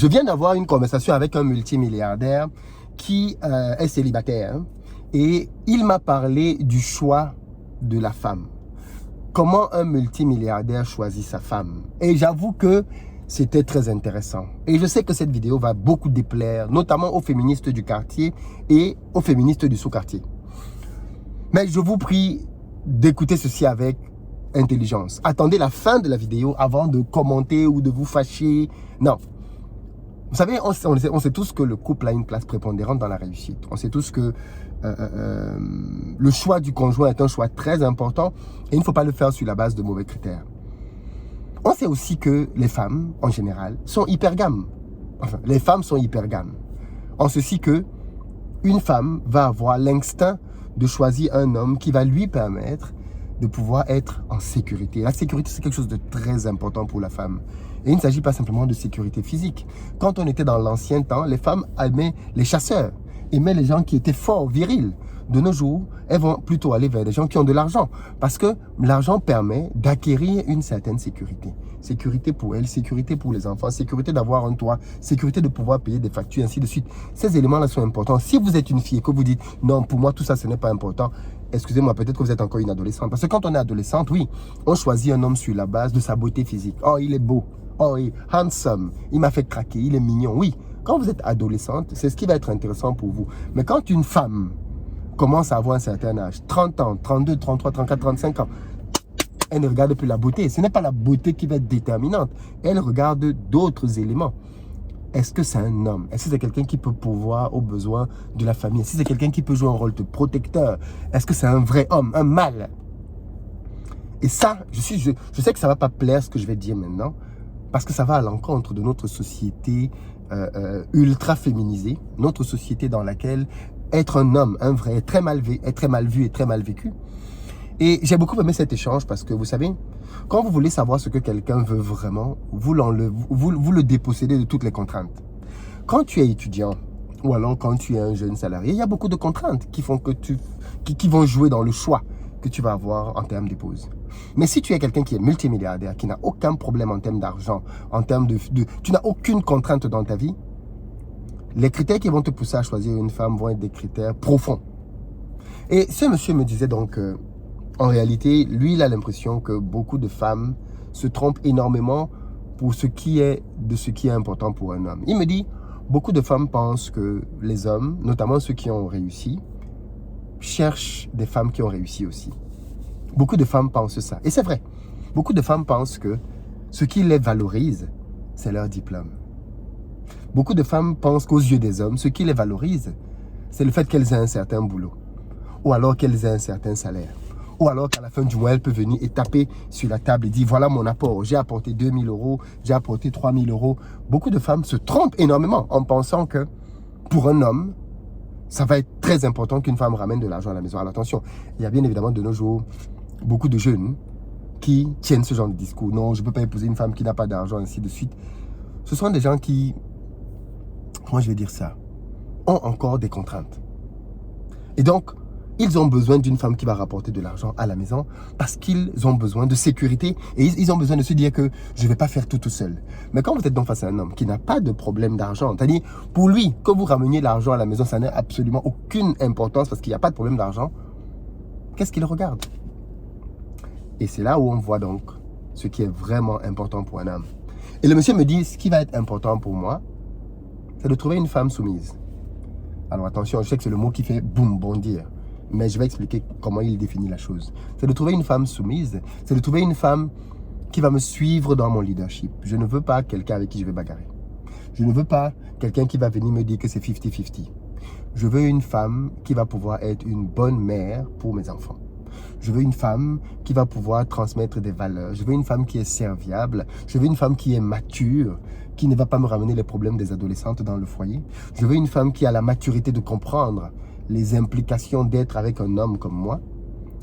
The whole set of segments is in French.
Je viens d'avoir une conversation avec un multimilliardaire qui est célibataire, hein, et il m'a parlé du choix de la femme. Comment un multimilliardaire choisit sa femme. Et j'avoue que c'était très intéressant. Et je sais que cette vidéo va beaucoup déplaire, notamment aux féministes du quartier et aux féministes du sous-quartier. Mais je vous prie d'écouter ceci avec intelligence. Attendez la fin de la vidéo avant de commenter ou de vous fâcher. Non. Vous savez, on sait tous que le couple a une place prépondérante dans la réussite. On sait tous que le choix du conjoint est un choix très important et il ne faut pas le faire sur la base de mauvais critères. On sait aussi que les femmes, en général, sont hypergames. Enfin, les femmes sont hypergames. En ceci que une femme va avoir l'instinct de choisir un homme qui va lui permettre de pouvoir être en sécurité. La sécurité, c'est quelque chose de très important pour la femme. Et il ne s'agit pas simplement de sécurité physique. Quand on était dans l'ancien temps, les femmes aimaient les chasseurs, aimaient les gens qui étaient forts, virils. De nos jours, elles vont plutôt aller vers des gens qui ont de l'argent. Parce que l'argent permet d'acquérir une certaine sécurité. Sécurité pour elles, sécurité pour les enfants, sécurité d'avoir un toit, sécurité de pouvoir payer des factures, ainsi de suite. Ces éléments-là sont importants. Si vous êtes une fille et que vous dites « Non, pour moi, tout ça, ce n'est pas important », excusez-moi, peut-être que vous êtes encore une adolescente. Parce que quand on est adolescente, oui, on choisit un homme sur la base de sa beauté physique. Oh, il est beau. Oh, il est handsome. Il m'a fait craquer. Il est mignon. Oui, quand vous êtes adolescente, c'est ce qui va être intéressant pour vous. Mais quand une femme commence à avoir un certain âge, 30 ans, 32, 33, 34, 35 ans, elle ne regarde plus la beauté. Ce n'est pas la beauté qui va être déterminante. Elle regarde d'autres éléments. Est-ce que c'est un homme? Est-ce que c'est quelqu'un qui peut pourvoir aux besoins de la famille? Est-ce que c'est quelqu'un qui peut jouer un rôle de protecteur? Est-ce que c'est un vrai homme, un mâle? Et ça, je sais que ça ne va pas plaire ce que je vais dire maintenant, parce que ça va à l'encontre de notre société ultra féminisée, notre société dans laquelle être un homme, un vrai, est très mal vu et très mal vécu. Et j'ai beaucoup aimé cet échange parce que, vous savez, quand vous voulez savoir ce que quelqu'un veut vraiment, vous le dépossédez de toutes les contraintes. Quand tu es étudiant, ou alors quand tu es un jeune salarié, il y a beaucoup de contraintes qui font que qui vont jouer dans le choix que tu vas avoir en termes d'épouse. Mais si tu es quelqu'un qui est multimilliardaire, qui n'a aucun problème en termes d'argent, en termes tu n'as aucune contrainte dans ta vie, les critères qui vont te pousser à choisir une femme vont être des critères profonds. Et ce monsieur me disait donc, en réalité, lui, il a l'impression que beaucoup de femmes se trompent énormément pour ce qui est important pour un homme. Il me dit, beaucoup de femmes pensent que les hommes, notamment ceux qui ont réussi, cherchent des femmes qui ont réussi aussi. Beaucoup de femmes pensent ça. Et c'est vrai. Beaucoup de femmes pensent que ce qui les valorise, c'est leur diplôme. Beaucoup de femmes pensent qu'aux yeux des hommes, ce qui les valorise, c'est le fait qu'elles aient un certain boulot. Ou alors qu'elles aient un certain salaire. Ou alors qu'à la fin du mois, elle peut venir et taper sur la table et dire, voilà mon apport, j'ai apporté 2000 €, j'ai apporté 3000 €. Beaucoup de femmes se trompent énormément en pensant que pour un homme, ça va être très important qu'une femme ramène de l'argent à la maison. Alors attention, il y a bien évidemment de nos jours beaucoup de jeunes qui tiennent ce genre de discours. Non, je ne peux pas épouser une femme qui n'a pas d'argent, ainsi de suite. Ce sont des gens qui, comment je vais dire ça, ont encore des contraintes. Et donc, ils ont besoin d'une femme qui va rapporter de l'argent à la maison parce qu'ils ont besoin de sécurité et ils ont besoin de se dire que je ne vais pas faire tout seul. Mais quand vous êtes donc face à un homme qui n'a pas de problème d'argent, c'est-à-dire pour lui, que vous rameniez l'argent à la maison, ça n'a absolument aucune importance parce qu'il n'y a pas de problème d'argent, qu'est-ce qu'il regarde? Et c'est là où on voit donc ce qui est vraiment important pour un homme. Et le monsieur me dit, ce qui va être important pour moi, c'est de trouver une femme soumise. Alors attention, je sais que c'est le mot qui fait boum, bondir. Mais je vais expliquer comment il définit la chose. C'est de trouver une femme soumise. C'est de trouver une femme qui va me suivre dans mon leadership. Je ne veux pas quelqu'un avec qui je vais bagarrer. Je ne veux pas quelqu'un qui va venir me dire que c'est 50-50. Je veux une femme qui va pouvoir être une bonne mère pour mes enfants. Je veux une femme qui va pouvoir transmettre des valeurs. Je veux une femme qui est serviable. Je veux une femme qui est mature, qui ne va pas me ramener les problèmes des adolescentes dans le foyer. Je veux une femme qui a la maturité de comprendre les implications d'être avec un homme comme moi,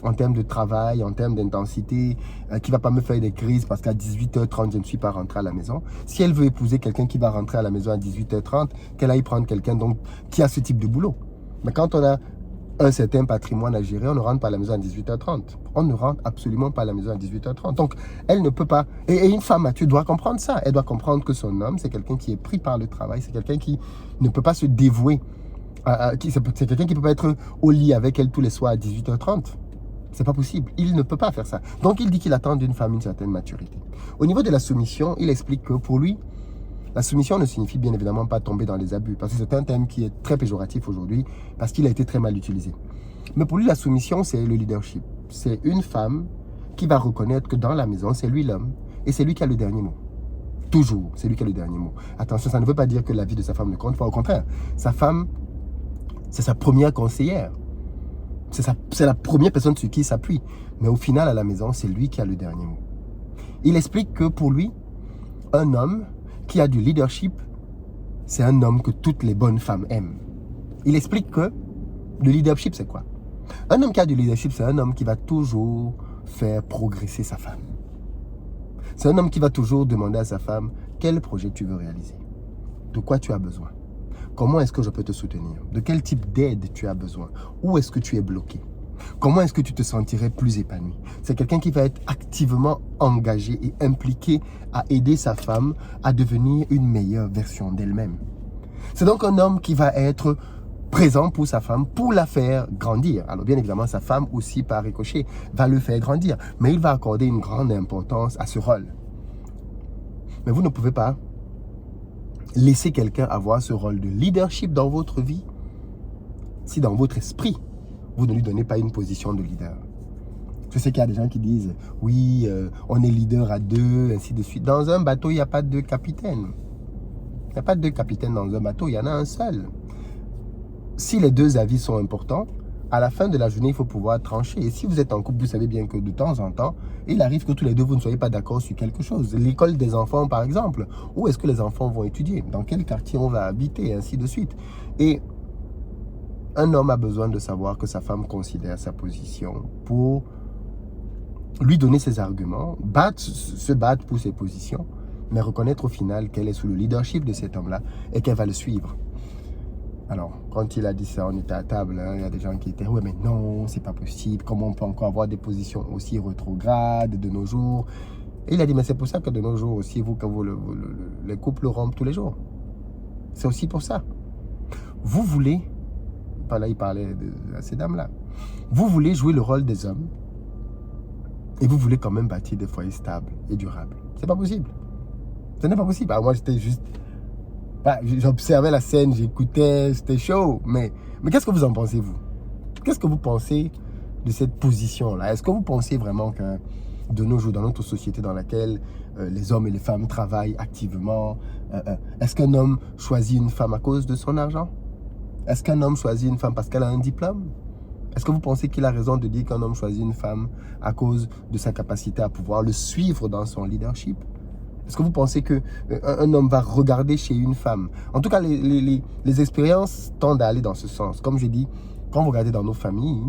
en termes de travail, en termes d'intensité, qui ne va pas me faire des crises parce qu'à 18h30, je ne suis pas rentré à la maison. Si elle veut épouser quelqu'un qui va rentrer à la maison à 18h30, qu'elle aille prendre quelqu'un donc qui a ce type de boulot. Mais quand on a un certain patrimoine à gérer, on ne rentre pas à la maison à 18h30. On ne rentre absolument pas à la maison à 18h30. Donc, elle ne peut pas... Et une femme mature doit comprendre ça. Elle doit comprendre que son homme, c'est quelqu'un qui est pris par le travail. C'est quelqu'un qui ne peut pas se dévouer. C'est quelqu'un qui ne peut pas être au lit avec elle tous les soirs à 18h30. C'est pas possible. Il ne peut pas faire ça. Donc, il dit qu'il attend d'une femme une certaine maturité. Au niveau de la soumission, il explique que pour lui, la soumission ne signifie bien évidemment pas tomber dans les abus, parce que c'est un terme qui est très péjoratif aujourd'hui, parce qu'il a été très mal utilisé. Mais pour lui, la soumission, c'est le leadership. C'est une femme qui va reconnaître que dans la maison, c'est lui l'homme, et c'est lui qui a le dernier mot. Toujours, c'est lui qui a le dernier mot. Attention, ça ne veut pas dire que la vie de sa femme ne compte pas, au contraire. Sa femme, c'est sa première conseillère. C'est la première personne sur qui il s'appuie. Mais au final, à la maison, c'est lui qui a le dernier mot. Il explique que pour lui, un homme qui a du leadership, c'est un homme que toutes les bonnes femmes aiment. Il explique que le leadership, c'est quoi? Un homme qui a du leadership, c'est un homme qui va toujours faire progresser sa femme. C'est un homme qui va toujours demander à sa femme quel projet tu veux réaliser, de quoi tu as besoin, comment est-ce que je peux te soutenir, de quel type d'aide tu as besoin, où est-ce que tu es bloqué, comment est-ce que tu te sentirais plus épanoui. C'est quelqu'un qui va être activement engagé et impliqué à aider sa femme à devenir une meilleure version d'elle-même. C'est donc un homme qui va être présent pour sa femme, pour la faire grandir. Alors bien évidemment, sa femme aussi, par ricochet, va le faire grandir. Mais il va accorder une grande importance à ce rôle. Mais vous ne pouvez pas laisser quelqu'un avoir ce rôle de leadership dans votre vie si dans votre esprit, vous ne lui donnez pas une position de leader. Je sais qu'il y a des gens qui disent, oui, on est leader à deux, ainsi de suite. Dans un bateau, il n'y a pas de capitaine. Il n'y a pas de capitaine dans un bateau, il y en a un seul. Si les deux avis sont importants, à la fin de la journée, il faut pouvoir trancher. Et si vous êtes en couple, vous savez bien que de temps en temps, il arrive que tous les deux, vous ne soyez pas d'accord sur quelque chose. L'école des enfants, par exemple. Où est-ce que les enfants vont étudier? Dans quel quartier on va habiter? Ainsi de suite. Et un homme a besoin de savoir que sa femme considère sa position pour lui donner ses arguments, se battre pour ses positions, mais reconnaître au final qu'elle est sous le leadership de cet homme-là et qu'elle va le suivre. Alors, quand il a dit ça, on était à table, hein, il y a des gens qui étaient, ouais, mais non, c'est pas possible, comment on peut encore avoir des positions aussi rétrogrades de nos jours? Et il a dit, mais c'est pour ça que de nos jours aussi, les couples rompent tous les jours. C'est aussi pour ça. Vous voulez, là il parlait de ces dames-là, vous voulez jouer le rôle des hommes et vous voulez quand même bâtir des foyers stables et durables. C'est pas possible. Ce n'est pas possible. Alors moi, j'étais juste... J'observais la scène, j'écoutais, c'était chaud. Mais qu'est-ce que vous en pensez, vous? Qu'est-ce que vous pensez de cette position-là? Est-ce que vous pensez vraiment que de nos jours, dans notre société dans laquelle les hommes et les femmes travaillent activement, est-ce qu'un homme choisit une femme à cause de son argent? Est-ce qu'un homme choisit une femme parce qu'elle a un diplôme? Est-ce que vous pensez qu'il a raison de dire qu'un homme choisit une femme à cause de sa capacité à pouvoir le suivre dans son leadership? Est-ce que vous pensez qu'un homme va regarder chez une femme? En tout cas, les expériences tendent à aller dans ce sens. Comme je dis, quand vous regardez dans nos familles,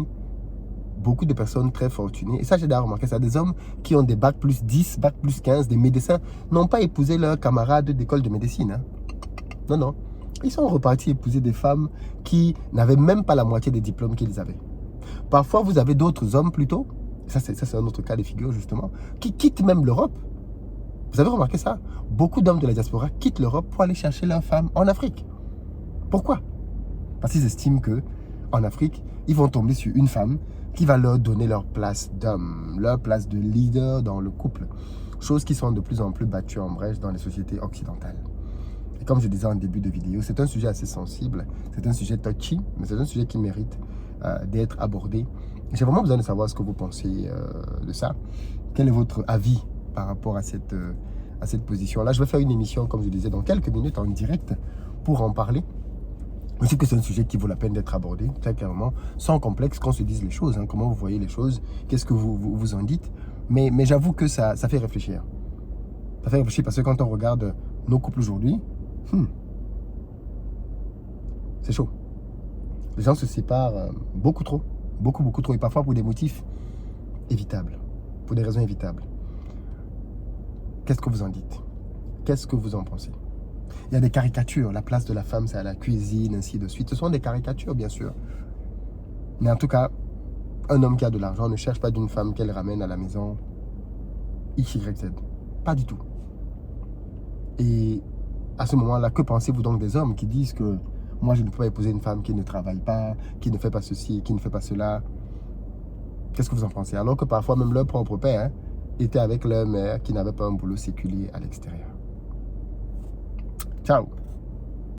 beaucoup de personnes très fortunées, et ça j'ai déjà remarqué ça, des hommes qui ont des bacs plus 10, bacs plus 15, des médecins, n'ont pas épousé leurs camarades d'école de médecine. Hein. Non, non. Ils sont repartis épouser des femmes qui n'avaient même pas la moitié des diplômes qu'ils avaient. Parfois, vous avez d'autres hommes plutôt, ça c'est un autre cas de figure justement, qui quittent même l'Europe. Vous avez remarqué ça? Beaucoup d'hommes de la diaspora quittent l'Europe pour aller chercher leurs femmes en Afrique. Pourquoi? Parce qu'ils estiment qu'en Afrique, ils vont tomber sur une femme qui va leur donner leur place d'homme, leur place de leader dans le couple. Choses qui sont de plus en plus battues en brèche dans les sociétés occidentales. Et comme je disais en début de vidéo, c'est un sujet assez sensible, c'est un sujet touchy, mais c'est un sujet qui mérite d'être abordé. J'ai vraiment besoin de savoir ce que vous pensez de ça. Quel est votre avis par rapport à cette position-là? Je vais faire une émission, comme je disais, dans quelques minutes en direct pour en parler. Je sais que c'est un sujet qui vaut la peine d'être abordé, très clairement, sans complexe, qu'on se dise les choses, hein, comment vous voyez les choses, qu'est-ce que vous en dites. Mais j'avoue que ça fait réfléchir. Ça fait réfléchir parce que quand on regarde nos couples aujourd'hui, c'est chaud. Les gens se séparent beaucoup trop, beaucoup trop, et parfois pour des motifs évitables, pour des raisons évitables. Qu'est-ce que vous en dites? Qu'est-ce que vous en pensez? Il y a des caricatures. La place de la femme, c'est à la cuisine, ainsi de suite. Ce sont des caricatures, bien sûr. Mais en tout cas, un homme qui a de l'argent ne cherche pas d'une femme qu'elle ramène à la maison X, Y, Z. Pas du tout. Et à ce moment-là, que pensez-vous donc des hommes qui disent que moi, je ne peux pas épouser une femme qui ne travaille pas, qui ne fait pas ceci, qui ne fait pas cela? Qu'est-ce que vous en pensez? Alors que parfois, même leur propre père était avec leur mère qui n'avait pas un boulot séculier à l'extérieur. Ciao!